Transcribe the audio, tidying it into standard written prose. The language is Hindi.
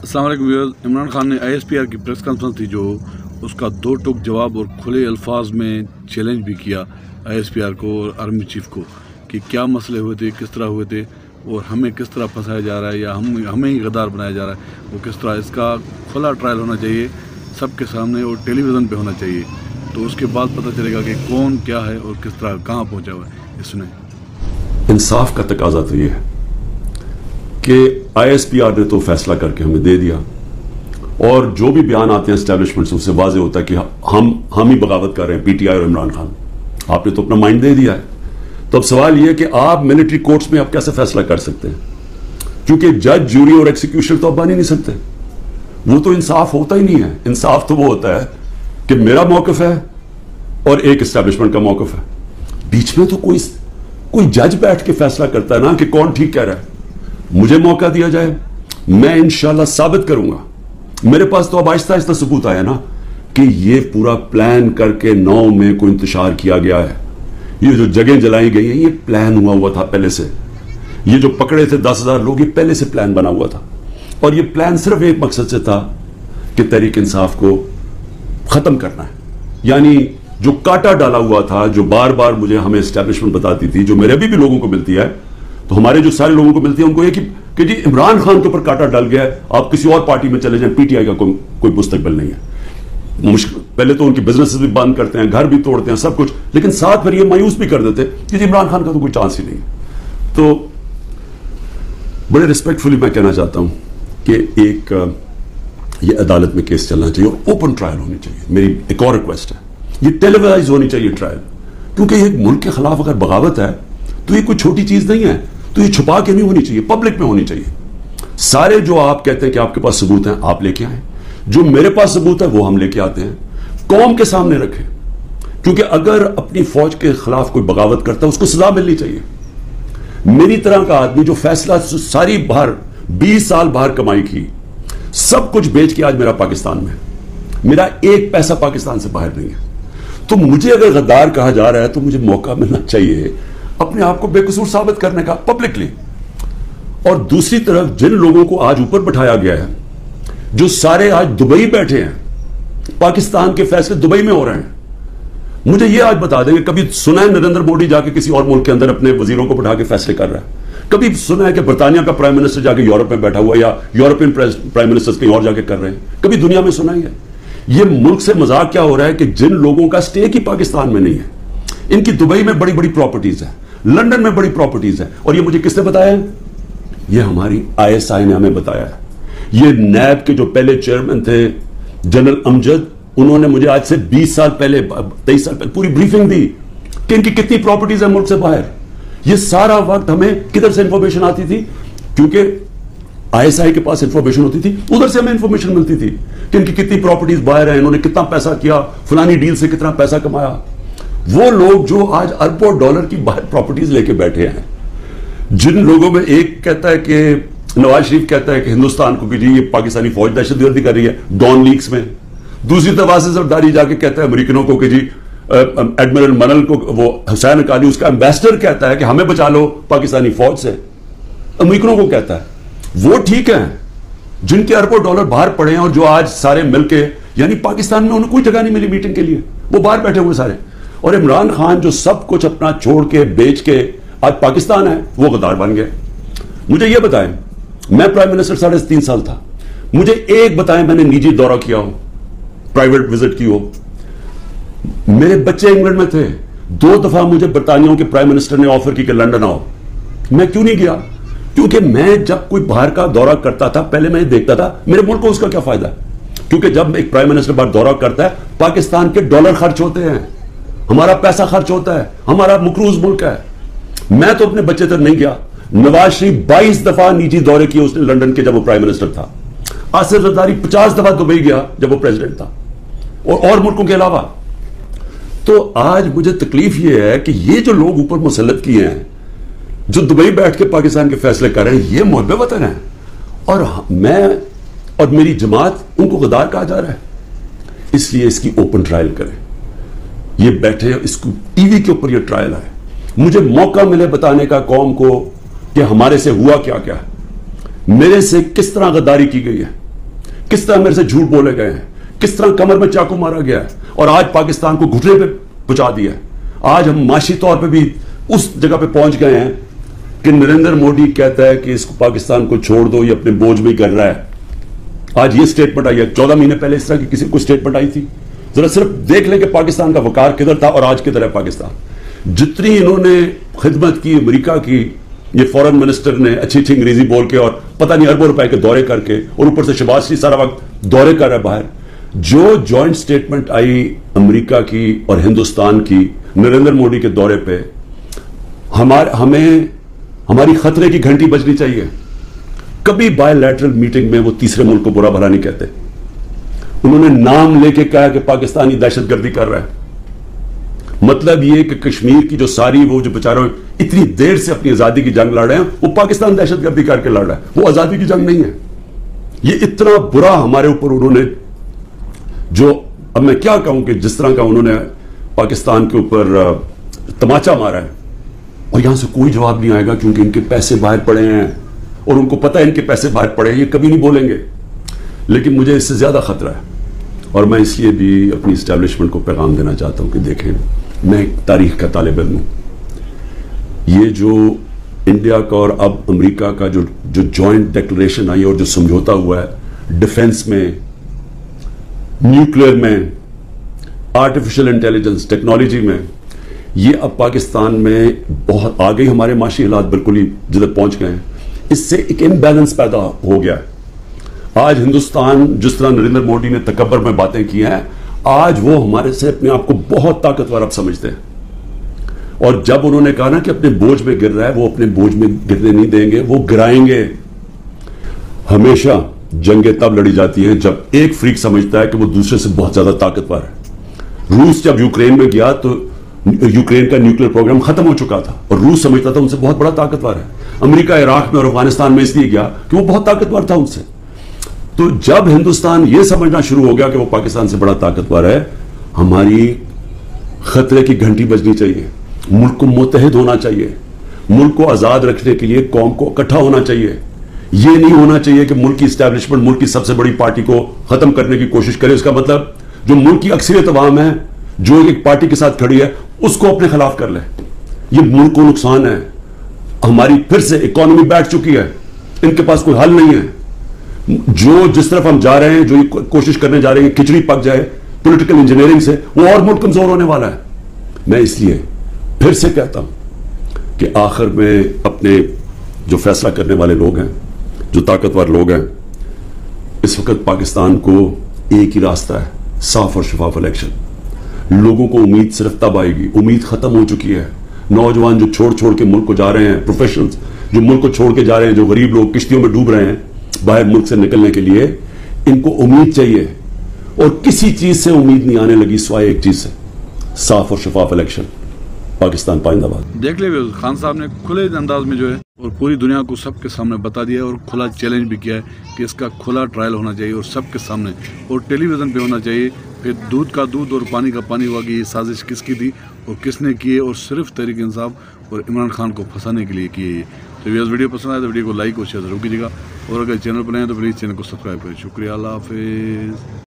अस्सलाम वालेकुम व्यूअर्स। इमरान खान ने ISPR की प्रेस कॉन्फ्रेंस थी जो उसका दो टूक जवाब और खुले अल्फाज में चैलेंज भी किया ISPR को और आर्मी चीफ को कि क्या मसले हुए थे, किस तरह हुए थे और हमें किस तरह फंसाया जा रहा है या हमें ही गद्दार बनाया जा रहा है, वो किस तरह। इसका खुला ट्रायल होना चाहिए सबके सामने और टेलीविज़न पे होना चाहिए, तो उसके बाद पता चलेगा कि कौन क्या है और किस तरह कहाँ पहुँचा हुआ है। इसने इंसाफ का तकाजा तो ये है कि ISPR ने तो फैसला करके हमें दे दिया और जो भी बयान आते हैं एस्टैब्लिशमेंट से उससे वाजे होता है कि हम ही बगावत कर रहे हैं, PTI और इमरान खान। आपने तो अपना माइंड दे दिया है। तो अब सवाल यह है कि आप मिलिट्री कोर्ट्स में आप कैसे फैसला कर सकते हैं, क्योंकि जज, जूरी और एक्सिक्यूशन तो आप बन ही नहीं सकते। वो तो इंसाफ होता ही नहीं है। इंसाफ तो वो होता है कि मेरा मौकफ है और एक एस्टैब्लिशमेंट का मौकफ है, बीच में तो कोई जज बैठ के फैसला करता है ना कि कौन ठीक कह रहा है। मुझे मौका दिया जाए, मैं इंशाल्लाह साबित करूंगा। मेरे पास तो अब आहिस्ता आहिस्ता सबूत आया ना कि ये पूरा प्लान करके 9 मई को इंतशार किया गया है। ये जो जगह जलाई गई है ये प्लान हुआ था पहले से। ये जो पकड़े थे 10,000 लोग, ये पहले से प्लान बना हुआ था और ये प्लान सिर्फ एक मकसद से था कि तहरीक इंसाफ को खत्म करना है। यानी जो कांटा डाला हुआ था, जो बार बार मुझे हमें एस्टैब्लिशमेंट बताती थी, जो मेरे अभी भी लोगों को मिलती है, तो हमारे जो सारे लोगों को मिलती है उनको ये कि जी इमरान खान के ऊपर कांटा डाल गया है, आप किसी और पार्टी में चले जाएं, PTI का कोई मुस्तकबिल नहीं है। मुश्किल, पहले तो उनकी बिजनेस भी बंद करते हैं, घर भी तोड़ते हैं, सब कुछ, लेकिन साथ फिर ये मायूस भी कर देते कि जी इमरान खान का तो कोई चांस ही नहीं है। तो बड़े रिस्पेक्टफुली मैं कहना चाहता हूं कि ये अदालत में केस चलना चाहिए और ओपन ट्रायल होनी चाहिए। मेरी एक और रिक्वेस्ट है, ये टेलीवाइज होनी चाहिए ट्रायल, क्योंकि एक मुल्क के खिलाफ अगर बगावत है तो ये कोई छोटी चीज नहीं है। तो ये छुपा के नहीं होनी चाहिए, पब्लिक में होनी चाहिए। सारे जो आप कहते हैं कि आपके पास सबूत हैं, आप लेके आए। जो मेरे पास सबूत है वो हम लेके आते हैं, कौम के सामने रखें, क्योंकि अगर अपनी फौज के खिलाफ कोई बगावत करता है उसको सजा मिलनी चाहिए। मेरी तरह का आदमी जो फैसला सारी बाहर 20 साल बाहर कमाई की, सब कुछ बेच के आज मेरा पाकिस्तान में, मेरा एक पैसा पाकिस्तान से बाहर नहीं है। तो मुझे अगर गद्दार कहा जा रहा है तो मुझे मौका मिलना चाहिए अपने आप को बेकसूर साबित करने का पब्लिकली। और दूसरी तरफ जिन लोगों को आज ऊपर बैठाया गया है, जो सारे आज दुबई बैठे हैं, पाकिस्तान के फैसले दुबई में हो रहे हैं। मुझे ये आज बता देंगे, कभी सुना है नरेंद्र मोदी जाके किसी और मुल्क के अंदर अपने वजीरों को बैठा के फैसले कर रहा है? कभी सुना है कि बर्तानिया का प्राइम मिनिस्टर जाके यूरोप में बैठा हुआ या यूरोपियन प्राइम मिनिस्टर्स कहीं और जाके कर रहे हैं? कभी दुनिया में सुना ही है? ये मुल्क से मजाक क्या हो रहा है कि जिन लोगों का स्टेक ही पाकिस्तान में नहीं है, इनकी दुबई में बड़ी बड़ी प्रॉपर्टीज है, लंदन में बड़ी प्रॉपर्टीज है। और ये मुझे किसने बताया है? ये हमारी ISI ने हमें बताया है। ये नैब के जो पहले चेयरमैन थे जनरल अमजद, उन्होंने मुझे आज से 20 साल पहले, 23 साल पहले पूरी ब्रीफिंग दी कि इनकी कितनी प्रॉपर्टीज है मुल्क से बाहर। ये सारा वक्त हमें किधर से इंफॉर्मेशन आती थी? क्योंकि ISI के पास इंफॉर्मेशन होती थी, उधर से हमें इंफॉर्मेशन मिलती थी कि इनकी कितनी प्रॉपर्टीज बाहर है, इन्होंने कितना पैसा किया, फलानी डील से कितना पैसा कमाया। वो लोग जो आज अरबों डॉलर की बाहर प्रॉपर्टीज लेके बैठे हैं, जिन लोगों में एक कहता है कि नवाज शरीफ कहता है कि हिंदुस्तान को कि जी ये पाकिस्तानी फौज दहशतगर्दी कर रही है डॉन लीक्स में, दूसरी तरफ आसिफ जरदारी जाके कहता है अमेरिकनों को कि जी एडमिरल मनल को, वो हुसैन अकाली उसका एम्बेसडर कहता है कि हमें बचा लो पाकिस्तानी फौज से, अमेरिकनों को कहता है। वो ठीक है जिनके अरबों डॉलर बाहर पड़े हैं और जो आज सारे मिलके, यानी पाकिस्तान में उन्हें कोई जगह नहीं मिली मीटिंग के लिए, वो बाहर बैठे हुए सारे। और इमरान खान जो सब कुछ अपना छोड़ के बेच के आज पाकिस्तान है, वो गद्दार बन गए। मुझे ये बताएं, मैं प्राइम मिनिस्टर 3.5 साल था, मुझे एक बताएं मैंने निजी दौरा किया हो, प्राइवेट विजिट की हो? मेरे बच्चे इंग्लैंड में थे, 2 दफा मुझे बरतानिया के प्राइम मिनिस्टर ने ऑफर की कि लंदन आओ, मैं क्यों नहीं गया? क्योंकि मैं जब कोई बाहर का दौरा करता था, पहले मैं देखता था मेरे मुल्क को उसका क्या फायदा है। क्योंकि जब एक प्राइम मिनिस्टर बाहर दौरा करता है, पाकिस्तान के डॉलर खर्च होते हैं, हमारा पैसा खर्च होता है, हमारा मकरूज मुल्क है। मैं तो अपने बच्चे तक नहीं गया। नवाज शरीफ 22 दफा निजी दौरे किए उसने लंदन के, जब वो प्राइम मिनिस्टर था। आसिफ जरदारी 50 दफा दुबई गया जब वो प्रेसिडेंट था, और मुल्कों के अलावा। तो आज मुझे तकलीफ ये है कि ये जो लोग ऊपर मुसल्लत किए हैं, जो दुबई बैठ के पाकिस्तान के फैसले कर रहे हैं, ये मुहब्बे वतन है और मैं और मेरी जमात उनको गद्दार कहा जा रहा है। इसलिए इसकी ओपन ट्रायल करें। ये बैठे, इसको टीवी के ऊपर ये ट्रायल है, मुझे मौका मिले बताने का कौम को कि हमारे से हुआ क्या क्या, मेरे से किस तरह गद्दारी की गई है। किस तरह मेरे से झूठ बोले गए हैं, किस तरह कमर में चाकू मारा गया है, और आज पाकिस्तान को घुटने पे पहुंचा दिया है। आज हम माशी तौर पे भी उस जगह पे पहुंच गए हैं कि नरेंद्र मोदी कहता है कि इसको पाकिस्तान को छोड़ दो, ये अपने बोझ में कर रहा है। आज ये स्टेटमेंट आई है, 14 महीने पहले इस तरह की किसी को स्टेटमेंट आई थी? जरा सिर्फ देख लें कि पाकिस्तान का वकार किधर था और आज किधर है पाकिस्तान। जितनी इन्होंने खिदमत की अमेरिका की, ये फॉरेन मिनिस्टर ने अच्छी अच्छी अंग्रेजी बोल के और पता नहीं अरबों रुपए के दौरे करके, और ऊपर से शहबाज शरीफ सारा वक्त दौरे कर रहा है बाहर। जो जॉइंट स्टेटमेंट आई अमेरिका की और हिंदुस्तान की नरेंद्र मोदी के दौरे पे, हमें हमारी खतरे की घंटी बजनी चाहिए। कभी बायलैटरल मीटिंग में वो तीसरे मुल्क को बुरा भला नहीं कहते। उन्होंने नाम लेके कहा कि पाकिस्तानी दहशतगर्दी कर रहा है। मतलब ये कि कश्मीर की जो सारी वो जो बेचारे इतनी देर से अपनी आजादी की जंग लड़ रहे हैं, वो पाकिस्तान दहशतगर्दी करके लड़ रहा है, वो आजादी की जंग नहीं है। ये इतना बुरा हमारे ऊपर उन्होंने, जो अब मैं क्या कहूं कि जिस तरह का उन्होंने पाकिस्तान के ऊपर तमाचा मारा है, और यहां से कोई जवाब नहीं आएगा क्योंकि इनके पैसे बाहर पड़े हैं और उनको पता है इनके पैसे बाहर पड़े हैं, ये कभी नहीं बोलेंगे। लेकिन मुझे इससे ज्यादा खतरा है, और मैं इसलिए भी अपनी इस्टेब्लिशमेंट को पैगाम देना चाहता हूं कि देखें, मैं एक तारीख का तालिब इल्म हूं। ये जो इंडिया का और अब अमेरिका का जो जॉइंट डिक्लेरेशन आई और जो समझौता हुआ है डिफेंस में, न्यूक्लियर में, आर्टिफिशियल इंटेलिजेंस टेक्नोलॉजी में, ये अब पाकिस्तान में बहुत आ गई। हमारे माशी हालात बिल्कुल ही जिधर पहुंच गए हैं, इससे एक इम्बैलेंस पैदा हो गया है। आज हिंदुस्तान, जिस तरह नरेंद्र मोदी ने तकब्बर में बातें की हैं, आज वो हमारे से अपने आप को बहुत ताकतवर अब समझते हैं। और जब उन्होंने कहा ना कि अपने बोझ में गिर रहा है, वो अपने बोझ में गिरने नहीं देंगे, वो गिराएंगे। हमेशा जंगें तब लड़ी जाती हैं जब एक फ्रीक समझता है कि वो दूसरे से बहुत ज्यादा ताकतवर है। रूस जब यूक्रेन में गया तो यूक्रेन का न्यूक्लियर प्रोग्राम खत्म हो चुका था और रूस समझता था उनसे बहुत बड़ा ताकतवर है। अमेरिका इराक में और अफगानिस्तान में इसलिए गया कि वो बहुत ताकतवर था उनसे। तो जब हिंदुस्तान ये समझना शुरू हो गया कि वो पाकिस्तान से बड़ा ताकतवर है, हमारी खतरे की घंटी बजनी चाहिए। मुल्क को मुत्तहिद होना चाहिए, मुल्क को आजाद रखने के लिए कौम को इकट्ठा होना चाहिए। ये नहीं होना चाहिए कि मुल्क की इस्टेब्लिशमेंट मुल्क की सबसे बड़ी पार्टी को खत्म करने की कोशिश करे। उसका मतलब जो मुल्क की अक्सरियत अवाम है, जो एक पार्टी के साथ खड़ी है, उसको अपने खिलाफ कर ले। ये मुल्क को नुकसान है। हमारी फिर से इकोनॉमी बैठ चुकी है, इनके पास कोई हल नहीं है। जो जिस तरफ हम जा रहे हैं, जो कोशिश करने जा रहे हैं खिचड़ी पक जाए पॉलिटिकल इंजीनियरिंग से, वो और मुल्क कमजोर होने वाला है। मैं इसलिए फिर से कहता हूं कि आखिर में अपने जो फैसला करने वाले लोग हैं, जो ताकतवर लोग हैं, इस वक्त पाकिस्तान को एक ही रास्ता है, साफ और शफाफ इलेक्शन। लोगों को उम्मीद सिर्फ तब आएगी, उम्मीद खत्म हो चुकी है। नौजवान जो छोड़ छोड़ के मुल्क को जा रहे हैं, प्रोफेशनल्स जो मुल्क को छोड़ के जा रहे हैं, जो गरीब लोग किश्तियों में डूब रहे हैं बाहर मुल्क से निकलने के लिए, इनको उम्मीद चाहिए। और किसी चीज से उम्मीद नहीं आने लगी सिवाय एक चीज से, साफ और शफाफ इलेक्शन। पाकिस्तान पाइंदाबाद। देख ले खान साहब ने खुले अंदाज में जो है और पूरी दुनिया को सबके सामने बता दिया है और खुला चैलेंज भी किया है कि इसका खुला ट्रायल होना चाहिए और सबके सामने और टेलीविज़न पे होना चाहिए। फिर दूध का दूध और पानी का पानी हुआ कि ये साजिश किसकी थी और किसने की है, और सिर्फ तहरीक इंसाफ और इमरान खान को फंसाने के लिए की है ये। तो ये वीडियो पसंद आए तो वीडियो को लाइक और शेयर जरूर कीजिएगा, और अगर चैनल पर नए हैं तो प्लीज़ चैनल को सब्सक्राइब करें। शुक्रिया, अल्लाह हाफिज़।